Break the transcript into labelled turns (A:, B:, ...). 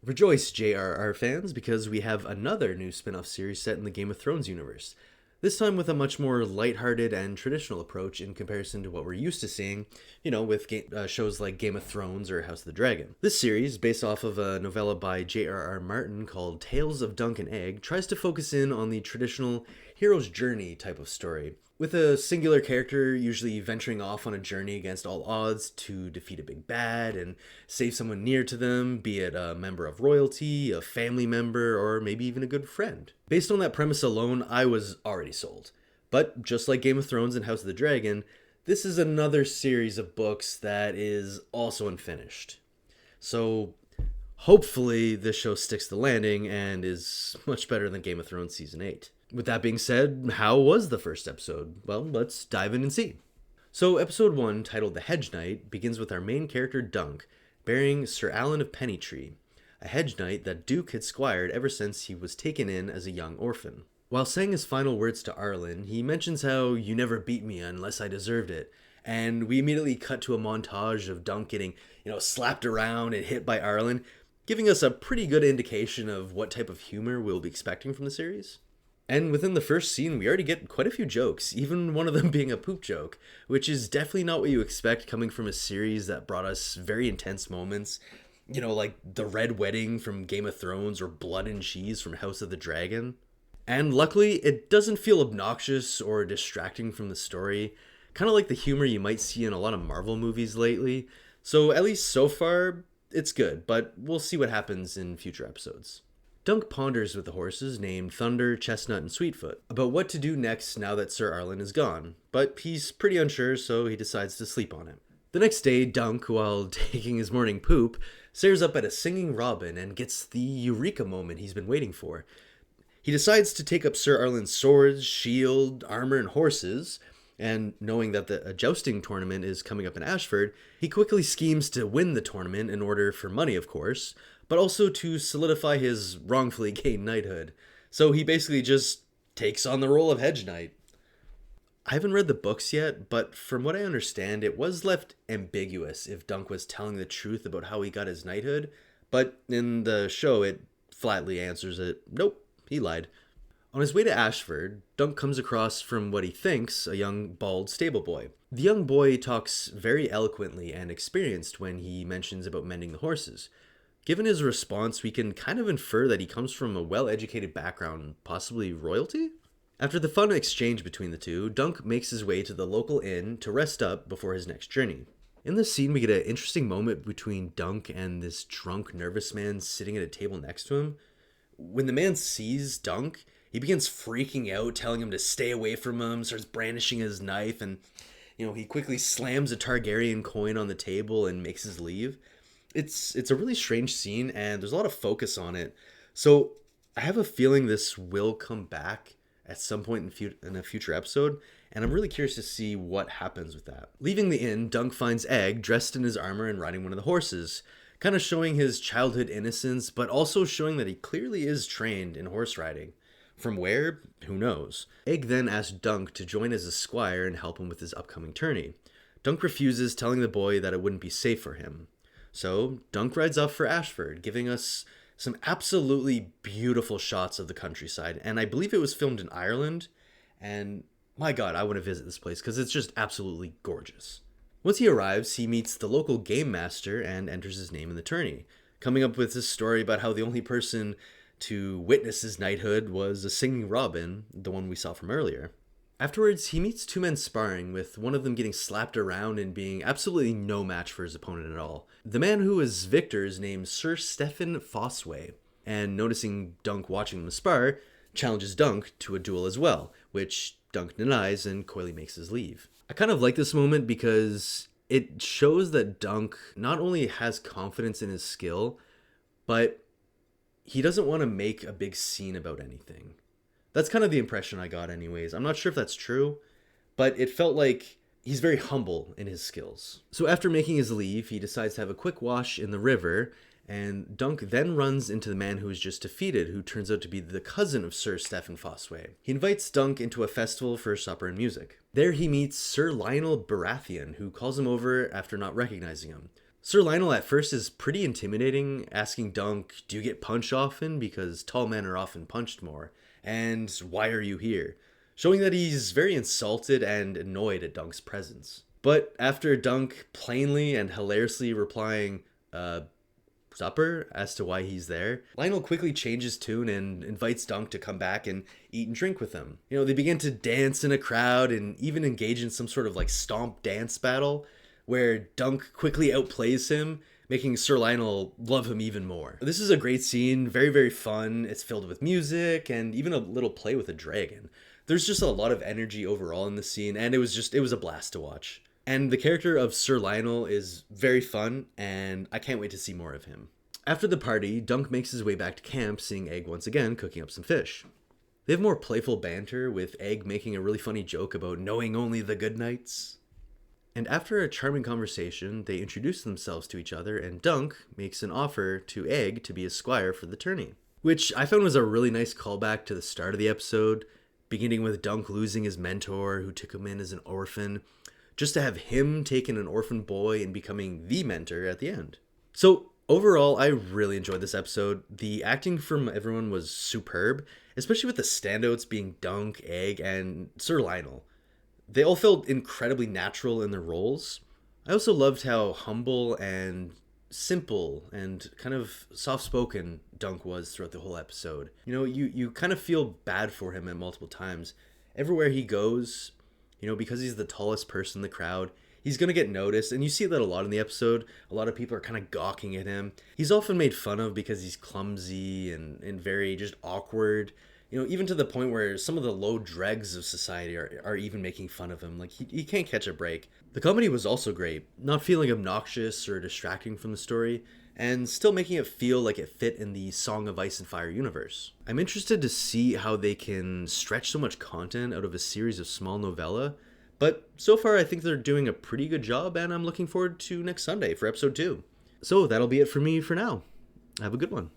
A: Rejoice, JRR fans, because we have another new spin off series set in the Game of Thrones universe. This time with a much more lighthearted and traditional approach in comparison to what we're used to seeing, with shows like Game of Thrones or House of the Dragon. This series, based off of a novella by J.R.R. Martin called Tales of Dunk and Egg, tries to focus in on the traditional hero's journey type of story, with a singular character usually venturing off on a journey against all odds to defeat a big bad and save someone near to them, be it a member of royalty, a family member, or maybe even a good friend. Based on that premise alone, I was already sold. But just like Game of Thrones and House of the Dragon, this is another series of books that is also unfinished. So hopefully this show sticks the landing and is much better than Game of Thrones Season 8. With that being said, how was the first episode? Well, let's dive in and see. So episode 1, titled The Hedge Knight, begins with our main character Dunk, bearing Sir Alan of Pennytree, a hedge knight that Duke had squired ever since he was taken in as a young orphan. While saying his final words to Arlen, he mentions how "you never beat me unless I deserved it," and we immediately cut to a montage of Dunk getting, slapped around and hit by Arlen, giving us a pretty good indication of what type of humor we'll be expecting from the series. And within the first scene, we already get quite a few jokes, even one of them being a poop joke, which is definitely not what you expect coming from a series that brought us very intense moments, like the Red Wedding from Game of Thrones or Blood and Cheese from House of the Dragon. And luckily, it doesn't feel obnoxious or distracting from the story, kind of like the humor you might see in a lot of Marvel movies lately. So at least so far, it's good, but we'll see what happens in future episodes. Dunk ponders with the horses named Thunder, Chestnut, and Sweetfoot about what to do next now that Sir Arlen is gone, but he's pretty unsure, so he decides to sleep on it. The next day, Dunk, while taking his morning poop, stares up at a singing robin and gets the eureka moment he's been waiting for. He decides to take up Sir Arlen's swords, shield, armor, and horses, and knowing that a jousting tournament is coming up in Ashford, he quickly schemes to win the tournament in order for money, of course, but also to solidify his wrongfully gained knighthood. So he basically just takes on the role of Hedge Knight. I haven't read the books yet, but from what I understand, it was left ambiguous if Dunk was telling the truth about how he got his knighthood, but in the show it flatly answers it, nope, he lied. On his way to Ashford, Dunk comes across from what he thinks a young, bald stable boy. The young boy talks very eloquently and experienced when he mentions about mending the horses. Given his response, we can kind of infer that he comes from a well-educated background, possibly royalty? After the fun exchange between the two, Dunk makes his way to the local inn to rest up before his next journey. In this scene, we get an interesting moment between Dunk and this drunk, nervous man sitting at a table next to him. When the man sees Dunk, he begins freaking out, telling him to stay away from him, starts brandishing his knife, and, he quickly slams a Targaryen coin on the table and makes his leave. It's a really strange scene, and there's a lot of focus on it. So I have a feeling this will come back at some point in a future episode, and I'm really curious to see what happens with that. Leaving the inn, Dunk finds Egg dressed in his armor and riding one of the horses, kind of showing his childhood innocence, but also showing that he clearly is trained in horse riding. From where? Who knows? Egg then asks Dunk to join as a squire and help him with his upcoming tourney. Dunk refuses, telling the boy that it wouldn't be safe for him. So Dunk rides off for Ashford, giving us some absolutely beautiful shots of the countryside. And I believe it was filmed in Ireland. And my God, I want to visit this place because it's just absolutely gorgeous. Once he arrives, he meets the local game master and enters his name in the tourney, coming up with this story about how the only person to witness his knighthood was a singing robin, the one we saw from earlier. Afterwards, he meets two men sparring, with one of them getting slapped around and being absolutely no match for his opponent at all. The man who is victor is named Sir Stephen Fossway, and noticing Dunk watching them spar, challenges Dunk to a duel as well, which Dunk denies and coyly makes his leave. I kind of like this moment because it shows that Dunk not only has confidence in his skill, but he doesn't want to make a big scene about anything. That's kind of the impression I got anyways. I'm not sure if that's true, but it felt like he's very humble in his skills. So after making his leave, he decides to have a quick wash in the river, and Dunk then runs into the man who was just defeated, who turns out to be the cousin of Sir Stephen Fossway. He invites Dunk into a festival for supper and music. There he meets Sir Lionel Baratheon, who calls him over after not recognizing him. Sir Lionel at first is pretty intimidating, asking Dunk, "Do you get punched often? Because tall men are often punched more. And why are you here?" Showing that he's very insulted and annoyed at Dunk's presence. But after Dunk plainly and hilariously replying, supper, as to why he's there, Lionel quickly changes tune and invites Dunk to come back and eat and drink with him. They begin to dance in a crowd and even engage in some sort of like stomp dance battle where Dunk quickly outplays him, making Sir Lionel love him even more. This is a great scene, very, very fun. It's filled with music and even a little play with a dragon. There's just a lot of energy overall in the scene, and it was a blast to watch. And the character of Sir Lionel is very fun, and I can't wait to see more of him. After the party, Dunk makes his way back to camp, seeing Egg once again cooking up some fish. They have more playful banter, with Egg making a really funny joke about knowing only the good nights. And after a charming conversation, they introduce themselves to each other, and Dunk makes an offer to Egg to be his squire for the tourney. Which I found was a really nice callback to the start of the episode, beginning with Dunk losing his mentor who took him in as an orphan, just to have him taking an orphan boy and becoming the mentor at the end. So overall, I really enjoyed this episode. The acting from everyone was superb, especially with the standouts being Dunk, Egg, and Sir Lionel. They all felt incredibly natural in their roles. I also loved how humble and simple and kind of soft-spoken Dunk was throughout the whole episode. You kind of feel bad for him at multiple times. Everywhere he goes, because he's the tallest person in the crowd, he's going to get noticed, and you see that a lot in the episode. A lot of people are kind of gawking at him. He's often made fun of because he's clumsy and very just awkward. Even to the point where some of the low dregs of society are even making fun of him. Like, he can't catch a break. The comedy was also great, not feeling obnoxious or distracting from the story, and still making it feel like it fit in the Song of Ice and Fire universe. I'm interested to see how they can stretch so much content out of a series of small novella, but so far I think they're doing a pretty good job, and I'm looking forward to next Sunday for episode 2. So that'll be it for me for now. Have a good one.